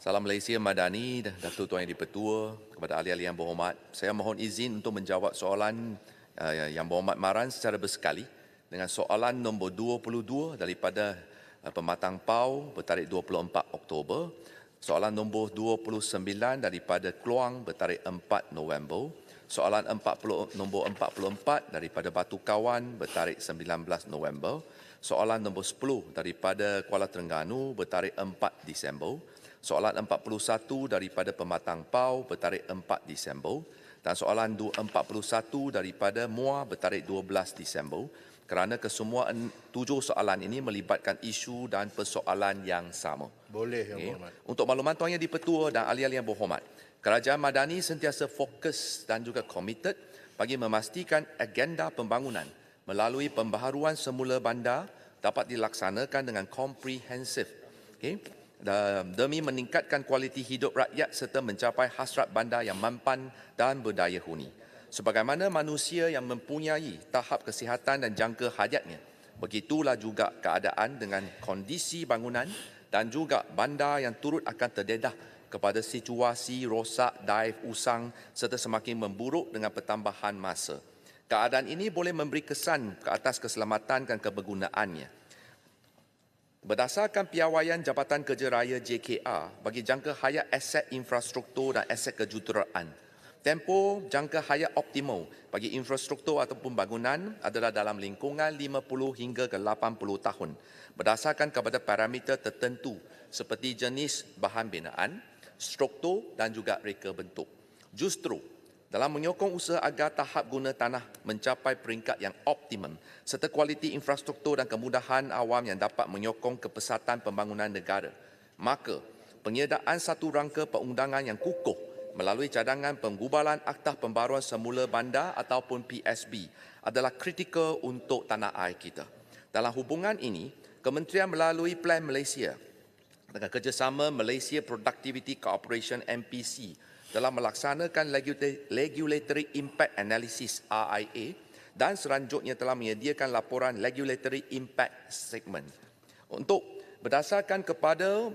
Salam Malaysia Madani, Datuk Tuan Yang di-Pertua, kepada ahli-ahli yang berhormat. Saya mohon izin untuk menjawab soalan Yang Berhormat Maran secara bersekali dengan soalan nombor 22 daripada Pematang Pau bertarikh 24 Oktober, soalan nombor 29 daripada Kluang bertarikh 4 November, soalan nombor 44 daripada Batu Kawan bertarikh 19 November, soalan nombor 10 daripada Kuala Terengganu bertarikh 4 Disember, soalan 41 daripada Pematang Pau bertarikh 4 Disember dan soalan 41 daripada Muar bertarikh 12 Disember kerana kesemua 7 soalan ini melibatkan isu dan persoalan yang sama. Boleh, Yang Berhormat. Untuk makluman Tuan Yang di-Pertua dan ahli-ahli yang berhormat, Kerajaan Madani sentiasa fokus dan juga committed bagi memastikan agenda pembangunan melalui pembaharuan semula bandar dapat dilaksanakan dengan komprehensif. Demi meningkatkan kualiti hidup rakyat serta mencapai hasrat bandar yang mampan dan berdaya huni. Sebagaimana manusia yang mempunyai tahap kesihatan dan jangka hajatnya, begitulah juga keadaan dengan kondisi bangunan dan juga bandar yang turut akan terdedah kepada situasi rosak, daif, usang serta semakin memburuk dengan pertambahan masa. Keadaan ini boleh memberi kesan ke atas keselamatan dan kebergunaannya. Berdasarkan piawaian Jabatan Kerja Raya JKR bagi jangka hayat aset infrastruktur dan aset kejuruteraan, tempoh jangka hayat optimal bagi infrastruktur ataupun bangunan adalah dalam lingkungan 50 hingga ke 80 tahun berdasarkan kepada parameter tertentu seperti jenis bahan binaan, struktur dan juga reka bentuk. Justru dalam menyokong usaha agar tahap guna tanah mencapai peringkat yang optimum serta kualiti infrastruktur dan kemudahan awam yang dapat menyokong kepesatan pembangunan negara, maka penyediaan satu rangka perundangan yang kukuh melalui cadangan penggubalan Aktah Pembaruan Semula Bandar ataupun PSB adalah kritikal untuk tanah air kita. Dalam hubungan ini, Kementerian melalui Plan Malaysia dengan kerjasama Malaysia Productivity Corporation MPC dalam melaksanakan Regulatory Impact Analysis RIA dan selanjutnya telah menyediakan laporan Regulatory Impact Statement. Untuk berdasarkan kepada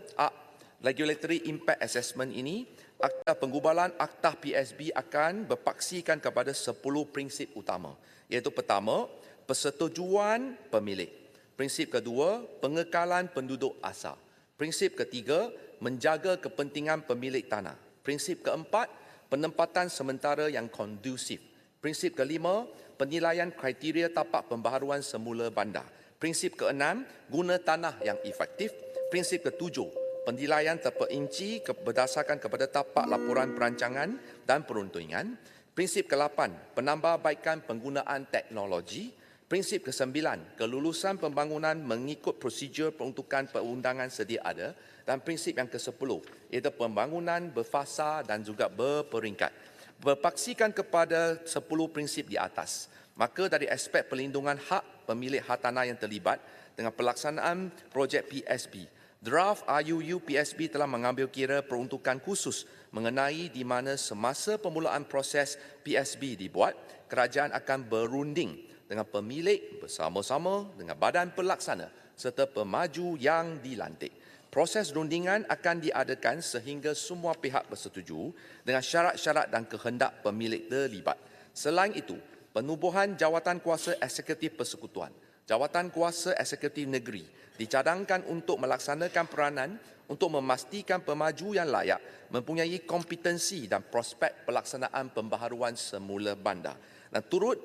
Regulatory Impact Assessment ini, Akta Penggubalan Aktah PSB akan berpaksikan kepada 10 prinsip utama, iaitu pertama, persetujuan pemilik. Prinsip kedua, pengekalan penduduk asal. Prinsip ketiga, menjaga kepentingan pemilik tanah. Prinsip keempat, penempatan sementara yang kondusif. Prinsip kelima, penilaian kriteria tapak pembaharuan semula bandar. Prinsip keenam, guna tanah yang efektif. Prinsip ketujuh, penilaian terperinci berdasarkan kepada tapak laporan perancangan dan peruntungan. Prinsip ke-8, penambahbaikan penggunaan teknologi. Prinsip ke-9, kelulusan pembangunan mengikut prosedur peruntukan perundangan sedia ada. Dan prinsip yang ke-10, iaitu pembangunan berfasa dan juga berperingkat. Berpaksikan kepada 10 prinsip di atas, maka dari aspek perlindungan hak pemilik hartanah yang terlibat dengan pelaksanaan projek PSB, draft RUU PSB telah mengambil kira peruntukan khusus mengenai di mana semasa permulaan proses PSB dibuat, kerajaan akan berunding dengan pemilik bersama-sama dengan badan pelaksana serta pemaju yang dilantik. Proses rundingan akan diadakan sehingga semua pihak bersetuju dengan syarat-syarat dan kehendak pemilik terlibat. Selain itu, penubuhan Jawatan Kuasa Eksekutif Persekutuan, Jawatan Kuasa Eksekutif Negeri dicadangkan untuk melaksanakan peranan untuk memastikan pemaju yang layak mempunyai kompetensi dan prospek pelaksanaan pembaharuan semula bandar dan turut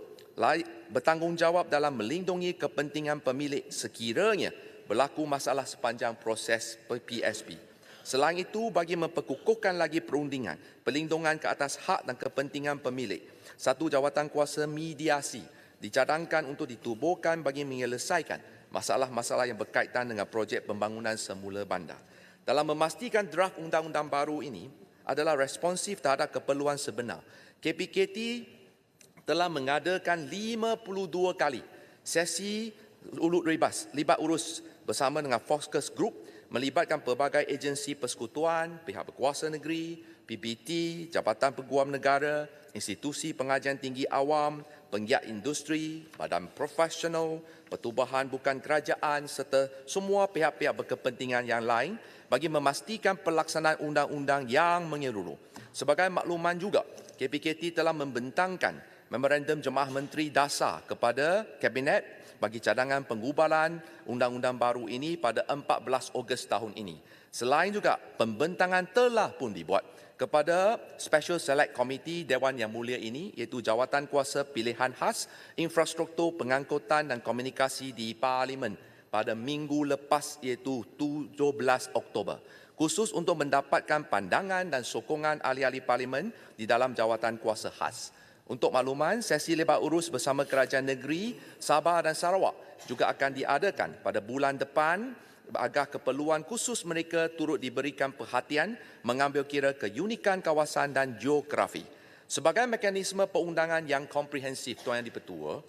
bertanggungjawab dalam melindungi kepentingan pemilik sekiranya berlaku masalah sepanjang proses PSB. Selain itu, bagi memperkukuhkan lagi perundingan, perlindungan ke atas hak dan kepentingan pemilik, satu jawatan kuasa mediasi dicadangkan untuk ditubuhkan bagi menyelesaikan masalah-masalah yang berkaitan dengan projek pembangunan semula bandar. Dalam memastikan draft undang-undang baru ini adalah responsif terhadap keperluan sebenar, KPKT telah mengadakan 52 kali sesi ulut rebas libat urus bersama dengan Focus Group melibatkan pelbagai agensi persekutuan, pihak berkuasa negeri, PBT, Jabatan Peguam Negara, institusi pengajian tinggi awam, penggiat industri, badan profesional, pertubuhan bukan kerajaan serta semua pihak-pihak berkepentingan yang lain bagi memastikan pelaksanaan undang-undang yang menyeluruh. Sebagai makluman juga, KPKT telah membentangkan Memorandum Jemaah Menteri Dasar kepada Kabinet bagi cadangan penggubalan undang-undang baru ini pada 14 Ogos tahun ini. Selain juga, pembentangan telah pun dibuat kepada Special Select Committee Dewan Yang Mulia ini, iaitu Jawatan Kuasa Pilihan Khas Infrastruktur Pengangkutan dan Komunikasi di Parlimen pada minggu lepas, iaitu 17 Oktober. Khusus untuk mendapatkan pandangan dan sokongan ahli-ahli Parlimen di dalam Jawatan Kuasa Khas. Untuk makluman, sesi lebar urus bersama Kerajaan Negeri Sabah dan Sarawak juga akan diadakan pada bulan depan agar keperluan khusus mereka turut diberikan perhatian mengambil kira keunikan kawasan dan geografi. Sebagai mekanisme perundangan yang komprehensif, Tuan Yang di-Pertua,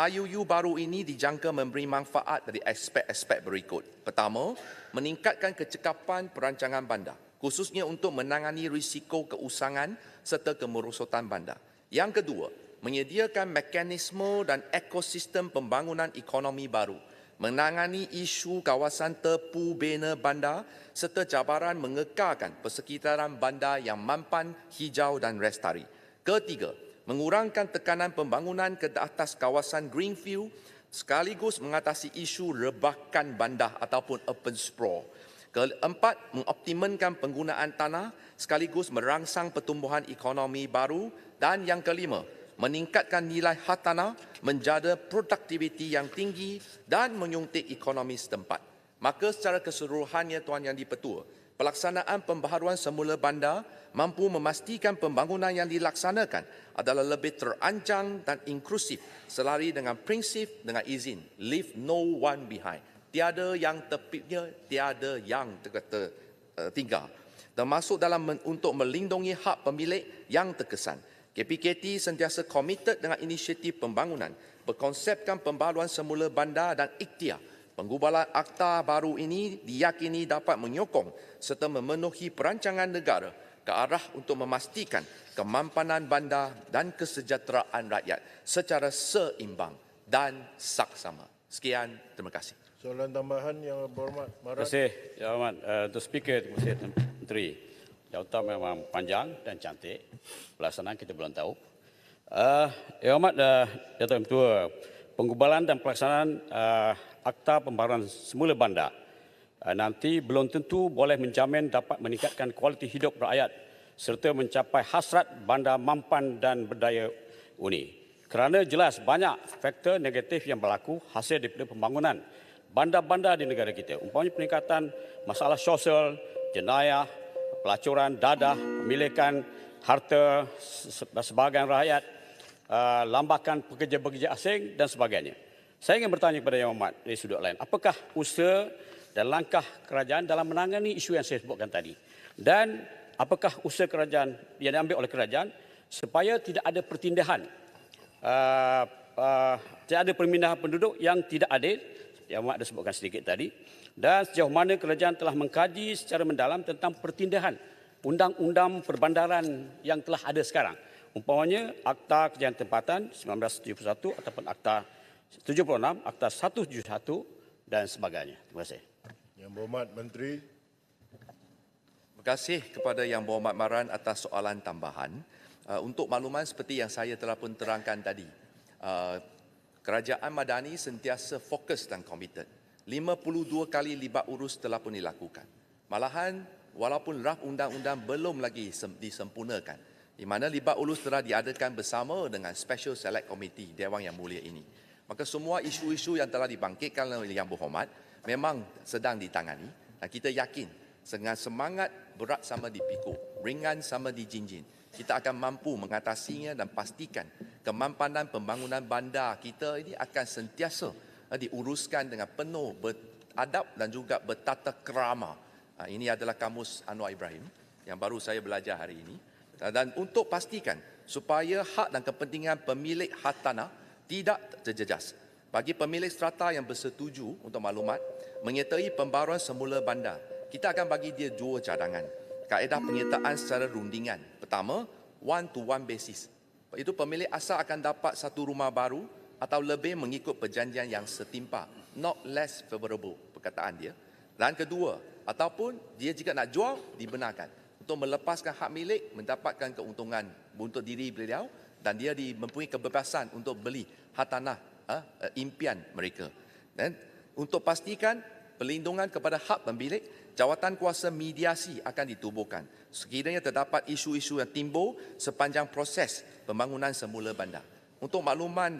IUU baru ini dijangka memberi manfaat dari aspek-aspek berikut. Pertama, meningkatkan kecekapan perancangan bandar, khususnya untuk menangani risiko keusangan serta kemerosotan bandar. Yang kedua, menyediakan mekanisme dan ekosistem pembangunan ekonomi baru, menangani isu kawasan tepu bina bandar serta cabaran mengekalkan persekitaran bandar yang mampan, hijau dan lestari. Ketiga, mengurangkan tekanan pembangunan ke atas kawasan greenfield sekaligus mengatasi isu rebakan bandar ataupun urban sprawl. Keempat, mengoptimalkan penggunaan tanah sekaligus merangsang pertumbuhan ekonomi baru. Dan yang kelima, meningkatkan nilai hartanah, menjaga produktiviti yang tinggi dan menyuntik ekonomi setempat. Maka secara keseluruhannya, Tuan Yang di-Pertua, pelaksanaan pembaharuan semula bandar mampu memastikan pembangunan yang dilaksanakan adalah lebih terancang dan inklusif selari dengan prinsip dengan izin leave no one behind. Tiada yang terpikir, tiada yang tertinggal. Termasuk dalam untuk melindungi hak pemilik yang terkesan. KPKT sentiasa komited dengan inisiatif pembangunan, berkonsepkan pembaharuan semula bandar dan ikhtiar. Penggubalan akta baru ini diyakini dapat menyokong serta memenuhi perancangan negara ke arah untuk memastikan kemampanan bandar dan kesejahteraan rakyat secara seimbang dan saksama. Sekian, terima kasih. Soalan tambahan yang berhormat Terima Marat. kasih, Yang Berhormat. Untuk Speaker, terima kasih Menteri. Jawatan memang panjang dan cantik. Pelaksanaan kita belum tahu. Yang Berhormat Datuk Ketua, penggubalan dan pelaksanaan Akta Pembaharuan Semula Bandar nanti belum tentu boleh menjamin dapat meningkatkan kualiti hidup rakyat serta mencapai hasrat bandar mampan dan berdaya uni. Kerana jelas banyak faktor negatif yang berlaku hasil daripada pembangunan bandar-bandar di negara kita. Umpamanya peningkatan masalah sosial, jenayah, pelacuran, dadah, pemilikan harta sebahagian rakyat, lambakan pekerja-pekerja asing dan sebagainya. Saya ingin bertanya kepada Yang Berhormat dari sudut lain, apakah usaha dan langkah kerajaan dalam menangani isu yang saya sebutkan tadi? Dan apakah usaha kerajaan yang diambil oleh kerajaan supaya tidak ada pertindahan, tidak ada pemindahan penduduk yang tidak adil, Yang Berhormat dah sebutkan sedikit tadi, dan sejauh mana kerajaan telah mengkaji secara mendalam tentang pertindahan undang-undang perbandaran yang telah ada sekarang. Umpamanya Akta Kejayaan Tempatan 1971 ataupun Akta 76, Akta 171 dan sebagainya. Terima kasih. Yang Berhormat Menteri. Terima kasih kepada Yang Berhormat Maran atas soalan tambahan. Untuk makluman seperti yang saya telah pun terangkan tadi, Kerajaan Madani sentiasa fokus dan komited. 52 kali libat urus telah pun dilakukan. Malahan, walaupun draft undang-undang belum lagi disempurnakan, di mana libat urus telah diadakan bersama dengan Special Select Committee Dewan Yang Mulia ini. Maka semua isu-isu yang telah dibangkitkan oleh Yang Berhormat memang sedang ditangani dan kita yakin dengan semangat berat sama dipikul, ringan sama dijinjin, kita akan mampu mengatasinya dan pastikan kemampanan pembangunan bandar kita ini akan sentiasa diuruskan dengan penuh beradab dan juga bertata krama. Ini adalah kamus Anwar Ibrahim yang baru saya belajar hari ini. Dan untuk pastikan supaya hak dan kepentingan pemilik hartanah tidak terjejas. Bagi pemilik strata yang bersetuju, untuk maklumat, menyertai pembaruan semula bandar. Kita akan bagi dia dua cadangan. Kaedah penyertaan secara rundingan. Pertama, one-to-one basis. Itu pemilik asal akan dapat satu rumah baru atau lebih mengikut perjanjian yang setimpa. Not less favorable, perkataan dia. Dan kedua, ataupun dia jika nak jual, dibenarkan untuk melepaskan hak milik, mendapatkan keuntungan untuk diri beliau dan dia mempunyai kebebasan untuk beli hartanah impian mereka. Dan untuk pastikan perlindungan kepada hak pemilik, jawatan kuasa mediasi akan ditubuhkan sekiranya terdapat isu-isu yang timbul sepanjang proses pembangunan semula bandar. Untuk makluman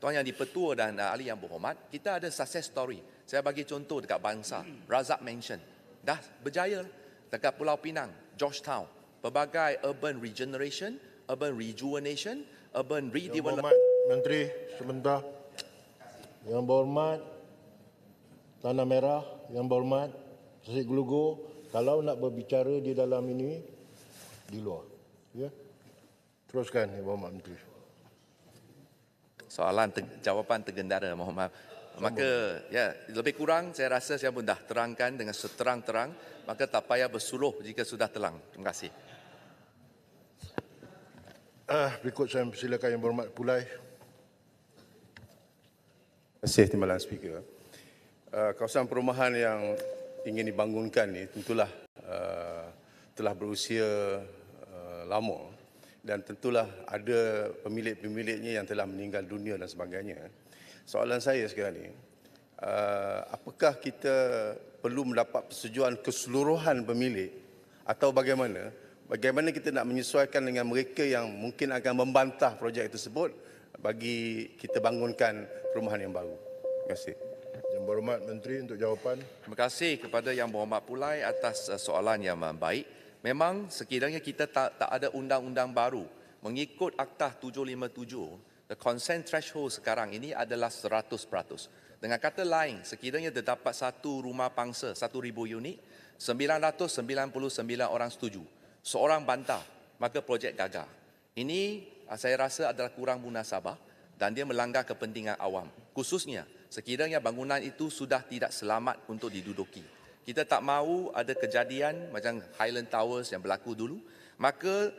Tuan Yang di-Pertua dan ahli yang berhormat, kita ada success story. Saya bagi contoh dekat Bangsa, Razak Mansion. Dah berjaya dekat Pulau Pinang, Georgetown. Pelbagai urban regeneration, urban rejuvenation, urban Yang redevelopment. Berhormat Menteri, sebentar. Yang Berhormat Tanah Merah, Yang Berhormat Sisik Gelugur, kalau nak berbicara di dalam ini, di luar. Ya. Teruskan, Yang Berhormat Menteri. Soalan jawapan tergendara, mohon maaf. Maka ya, lebih kurang saya rasa saya pun dah terangkan dengan seterang-terang, maka tak payah bersuluh jika sudah telang. Terima kasih. Berikut saya persilakan Yang Berhormat Pulai. Terima kasih Timbalan Speaker. Kawasan perumahan yang ingin dibangunkan ini tentulah telah berusia lama dan tentulah ada pemilik-pemiliknya yang telah meninggal dunia dan sebagainya. Soalan saya sekarang ni, apakah kita perlu mendapat persetujuan keseluruhan pemilik atau bagaimana? Bagaimana kita nak menyesuaikan dengan mereka yang mungkin akan membantah projek tersebut bagi kita bangunkan perumahan yang baru? Terima kasih. Yang Berhormat Menteri untuk jawapan. Terima kasih kepada Yang Berhormat Pulai atas soalan yang baik. Memang sekiranya kita tak ada undang-undang baru mengikut Akta 757, the consent threshold sekarang ini adalah 100%. Dengan kata lain, sekiranya terdapat satu rumah pangsa, 1,000 unit, 999 orang setuju, seorang bantah, maka projek gagal. Ini saya rasa adalah kurang munasabah dan dia melanggar kepentingan awam. Khususnya sekiranya bangunan itu sudah tidak selamat untuk diduduki. Kita tak mahu ada kejadian macam Highland Towers yang berlaku dulu. Maka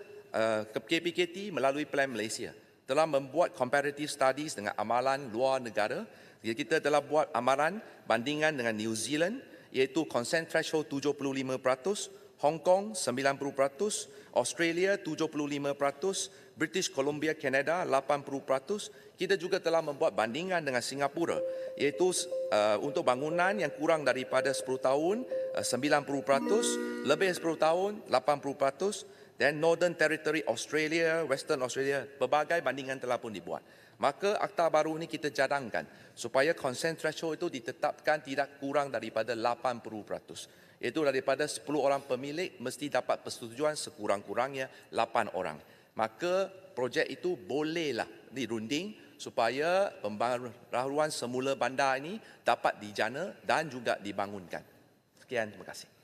KPKT melalui Plan Malaysia telah membuat comparative studies dengan amalan luar negara. Kita telah buat amalan bandingan dengan New Zealand iaitu consent threshold 75%, Hong Kong 90%, Australia 75%, British Columbia, Canada 80%. Kita juga telah membuat bandingan dengan Singapura iaitu untuk bangunan yang kurang daripada 10 tahun 90%, lebih 10 tahun 80%, dan Northern Territory Australia, Western Australia, pelbagai bandingan telah pun dibuat. Maka akta baru ini kita cadangkan supaya consent threshold itu ditetapkan tidak kurang daripada 80%. Iaitu daripada 10 orang pemilik mesti dapat persetujuan sekurang-kurangnya 8 orang. Maka projek itu bolehlah dirunding supaya pembaharuan semula bandar ini dapat dijana dan juga dibangunkan. Sekian, terima kasih.